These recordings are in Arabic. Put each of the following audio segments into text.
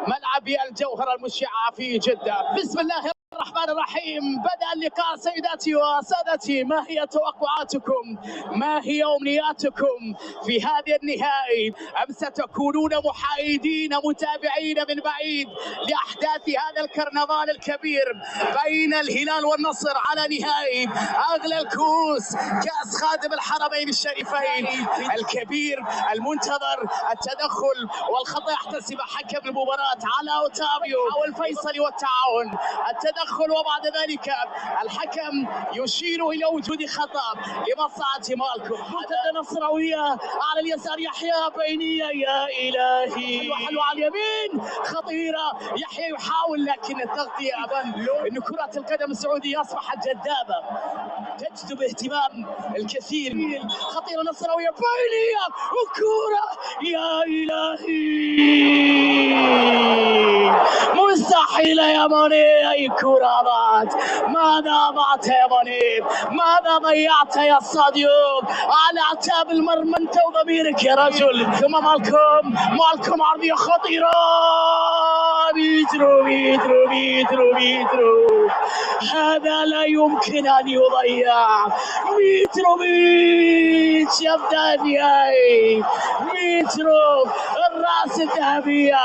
ملعب الجوهرة المشعة في جدة. بسم الله الرحمن الرحيم. بدأ اللقاء سيداتي وسادتي. ما هي توقعاتكم؟ ما هي أمنياتكم في هذه النهائي؟ أم ستكونون محايدين متابعين من بعيد لأحداث هذا الكرنفال الكبير بين الهلال والنصر على نهائي أغلى الكؤوس، كأس خادم الحرمين الشريفين الكبير المنتظر؟ التدخل والخطأ يحتسب حكم المباراة على أوتافيو والفيصلي والتعاون. التدخل وبعد ذلك الحكم يشير إلى وجود خطأ لمصلحة مالكم. مرتدة نصراوية على اليسار، يحيى بينية، يا إلهي حلوة على اليمين خطيرة. يحيى يحاول لكن التغطية إن كرة القدم السعودية أصبحت جذابة تجذب اهتمام الكثير. خطيرة نصراوية بينية وكرة، يا إلهي مستحيل يا منير. أي كرة ضاعت، ماذا ضاعت يا منير؟ ماذا ضيعت يا صاديو على اعتاب المرمى؟ انت وضميرك يا رجل. ثم مالكم عرضية خطيرة، بيترو هذا لا يمكن أن يضيع. ميتروفيتش يبدأ النهائي. ميترو الرأس الذهبية،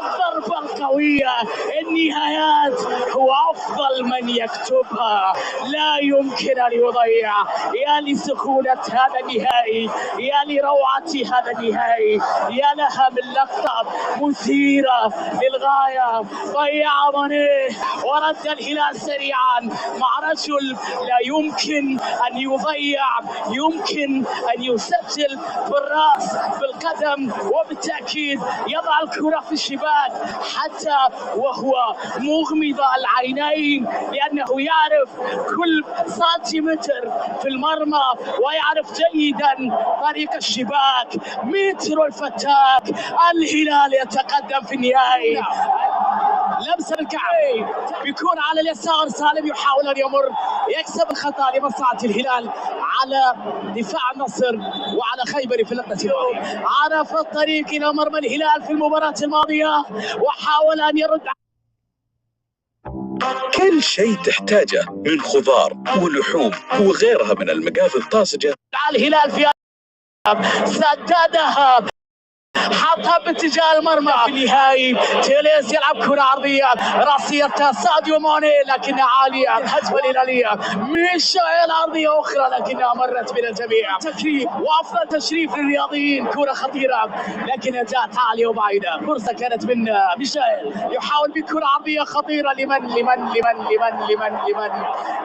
الضربة القوية، النهايات هو أفضل من يكتبها. لا يمكن أن يضيع. يا لسخونة هذا النهائي، يا لروعة هذا النهائي، يا لها من لقطة مثيرة للغاية. ضيع ماني ورد الهلال سريعا مع رجل لا يمكن أن يضيع، يمكن أن يسجل بالرأس بالقدم، وبالتأكيد يضع الكرة في الشباك حتى وهو مغمض العينين، لأنه يعرف كل سنتيمتر في المرمى ويعرف جيدا طريق الشباك. مترو الفتاك. الهلال يتقدم في النهائي. لمسه الكعب بيكون على اليسار. سالم يحاول ان يمر، يكسب الخطا لمصلحه الهلال على دفاع النصر وعلى خيبري في اللقطه الماضيه. عرف الطريق الى مرمى الهلال في المباراه الماضيه وحاول ان يرد. كل شيء تحتاجه من خضار ولحوم وغيرها من المقاذ الطازجه. الهلال في سددها، حطها باتجاه المرمى في النهائي. تيليس يلعب كرة عرضية راسية ساديو ماني لكنها عالية. الهجمة الهلالية ميشيل عرضية أخرى لكنها مرت من الجميع. تكريم وأفضل تشريف للرياضيين. كرة خطيرة لكنها جاءت عالية وبعيدة. فرصة كانت من ميشيل، يحاول بكرة عرضية خطيرة. لمن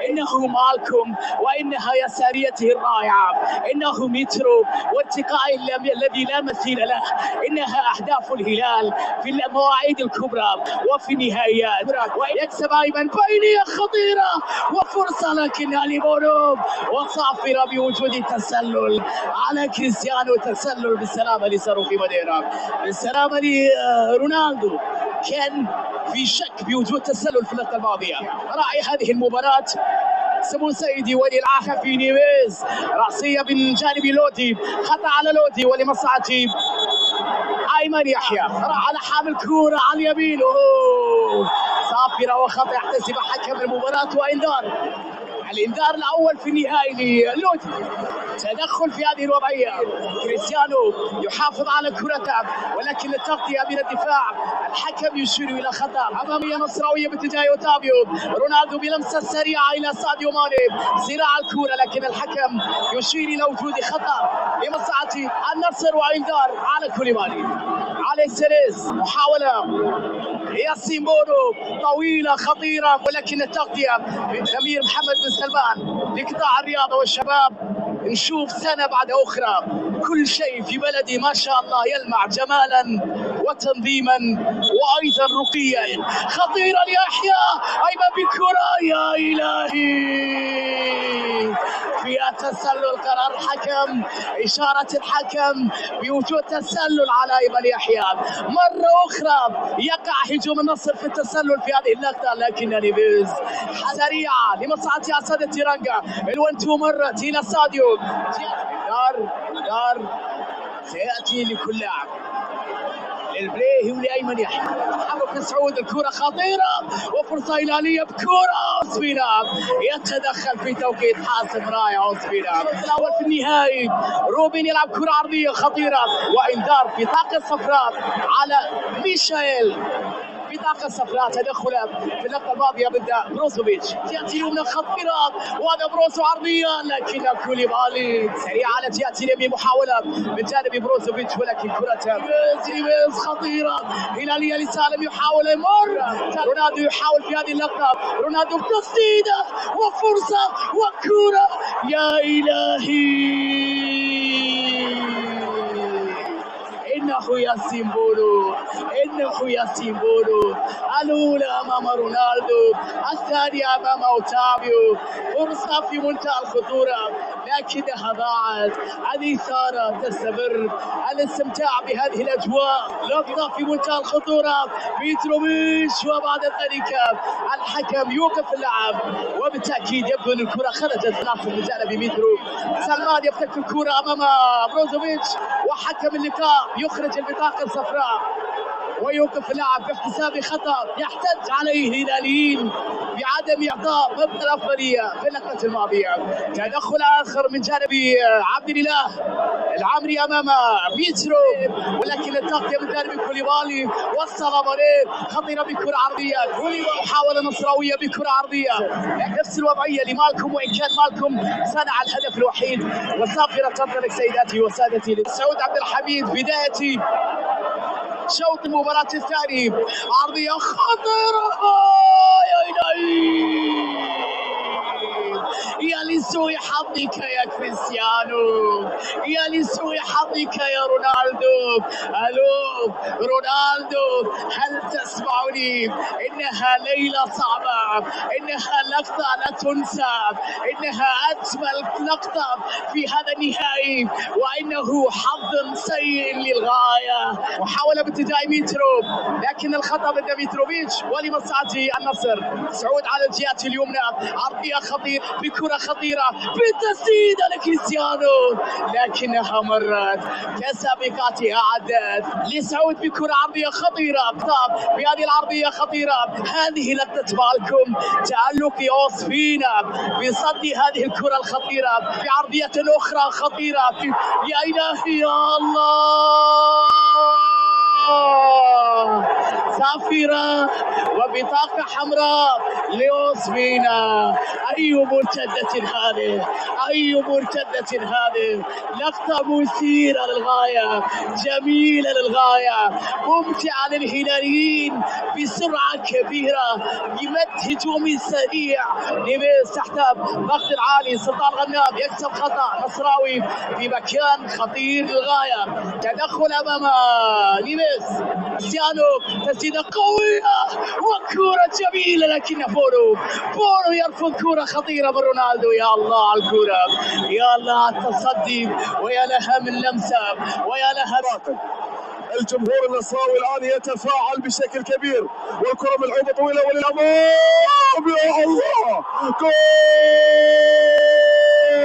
إنه مالكم، وإنها يساريته الرائعة، إنه مترو وارتقاء الذي لا مثيل له. إنها أهداف الهلال في المواعيد الكبرى وفي النهائيات. ويكسب أيمن بينية خطيرة وفرصة لكنها لبونوب وصافرة بوجود تسلل على كريستيانو. تسلل بالسلامة لصاروخ ماديرا، بالسلامة لرونالدو. كان في شك بوجود تسلل في اللقطة الماضية. راعي هذه المباراة سمو سيدي ولي العهد في نيفيز. رأسية من جانب لودي، خطأ على لودي ولمصلحة أيمن يحيى. راح على حامل كورة على اليمين، صافرة وخطأ يحتسب حكم المباراة وإنذار. الإنذار الأول في النهائي للودي. تدخل في هذه الوضعية. كريستيانو يحافظ على كرته ولكن التغطية من الدفاع. الحكم يشير إلى خطأ. أمامية نصراوية باتجاه أوتافيو. رونالدو بلمسة سريعة إلى ساديو ماني، صراع الكرة لكن الحكم يشير إلى وجود خطأ لمصلحة النصر وإنذار على كوليبالي. علي سيليس محاولة ياسين بونو طويلة خطيرة ولكن التغطية من أمير محمد بن سلمان لقطاع الرياضة والشباب. نشوف سنة بعد أخرى كل شيء في بلدي ما شاء الله يلمع جمالا وتنظيما وأيضا رقيا. خطيرة ليحيى أيمن بكرة، يا إلهي فيها تسلل. قرار الحكم، إشارة الحكم بوجود تسلل على أيمن يحيى. مرة أخرى يقع هجوم النصر في التسلل في هذه اللقطة لكن نيفيز سريعة لمصلحة أسد تيرانجا. الونتو مرت إلى ساديو. دار سيأتي لكل لاعب للبليهي ولأيمن يحيى. تحرك سعود، الكرة خطيرة وفرصة هلالية بكرة أوسبينا يتدخل في توقيت حاسم رائع. أوسبينا الأول في النهائي. روبن يلعب كرة عرضية خطيرة وإنذار بطاقة صفراء على ميشائيل. بطاقة صفراء تدخل في اللقطة الماضية ضد بروزوفيتش. تأتي اليمنى خطيرة وهذا بروزو عرضية لكن كوليبالي سريعة على تأتي اليمين. محاولة من جانب بروزوفيتش ولكن كرة ديفيز خطيرة هلالية لسالم يحاول يمر. رونالدو يحاول في هذه اللقطة. رونالدو بتسديدة وفرصة وكرة يا إلهي. إنه ياسين بونو، إنه ياسين بونو. الأولى أمام رونالدو، الثانية أمام أوتافيو. فرصة في منتهى الخطورة لكنها ضاعت. الإثارة تستمر، الاستمتاع بهذه الأجواء. لقطة في منتهى الخطورة. ميتروفيتش وبعد ذلك الحكم يوقف اللعب وبالتأكيد يبدو أن الكرة خرجت خلاف من جانب ميترو. سلمان يفتك الكرة أمام بروزوفيتش وحكم اللقاء يخرج البطاقة الصفراء ويوقف اللاعب باحتساب خطأ يحتج عليه الهلاليين بعدم إعطاء مبدأ الأفضلية في اللقطة الماضية. تدخل آخر من جانب عبد الله العمري أمام ميترو ولكن التغطية من جانب كوليبالي. وصل ماني خطيرة بكرة عرضية. محاولة نصراوية بكرة عرضية. نفس الوضعية لمالكم وإن كان مالكم صنع الهدف الوحيد. والصافرة تنطلق سيداتي وسادتي لسعود عبد الحميد. بداية شوط المباراة الثاني. عرضية خطيرة يا إلهي. يا لسوء حظك يا كريستيانو، يا لسوء حظك يا رونالدو. ألو رونالدو، هل تسمعني؟ إنها ليلة صعبة، إنها لقطة لا تنسى، إنها أجمل لقطة في هذا النهائي وإنه حظ سيء للغاية. محاولة باتجاه ميترو لكن الخطأ ضد ميتروفيتش ولمصلحة النصر. سعود على الجهة اليمنى. عرضية خطيرة بكرة خطيرة بالتسديد لكريستيانو لكنها مرت كسابقاتها. عدت لسعود بكرة عرضية خطيرة. بهذه العرضية خطيرة. هذه لقطة بالكم تألق أوسبينا بصد هذه الكرة الخطيرة بعرضية أخرى خطيرة. يا إلهي يا الله. صافرة وبطاقة حمراء لأوسبينا. أي مرتدة هذه، أي مرتدة هذه. لقطة مثيرة للغاية، جميلة للغاية، ممتعة للهلاليين بسرعة كبيرة بمد هجومي سريع. نيفيز تحت ضغط العالي. سلطان غنام يكسب خطأ نصراوي في مكان خطير للغاية. تدخل أمام نيفيز. كريستيانو تسديدة قوية وكرة جميلة لكن بونو يرفض كرة خطيرة من رونالدو. يا الله على الكرة، يا الله على التصدي ويا لها من لمسة ويا لها. الجمهور النصراوي الآن يتفاعل بشكل كبير والكرة ملعوبة طويلة وللأمام. يا الله، جول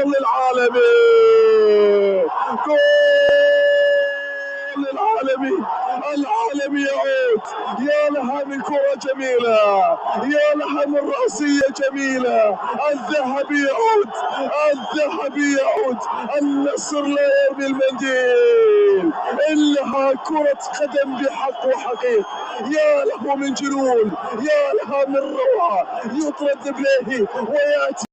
للعالمي، جول للعالمي. العالمي يعود. يا لها من كرة جميلة، يا لها من رأسية جميلة. الذهبي يعود، الذهبي يعود. النصر لا يرمي المنديل، إنها كرة قدم بحق وحقيق. يا له من جنون، يا لها من روعة. يطرد بليهي ويأتي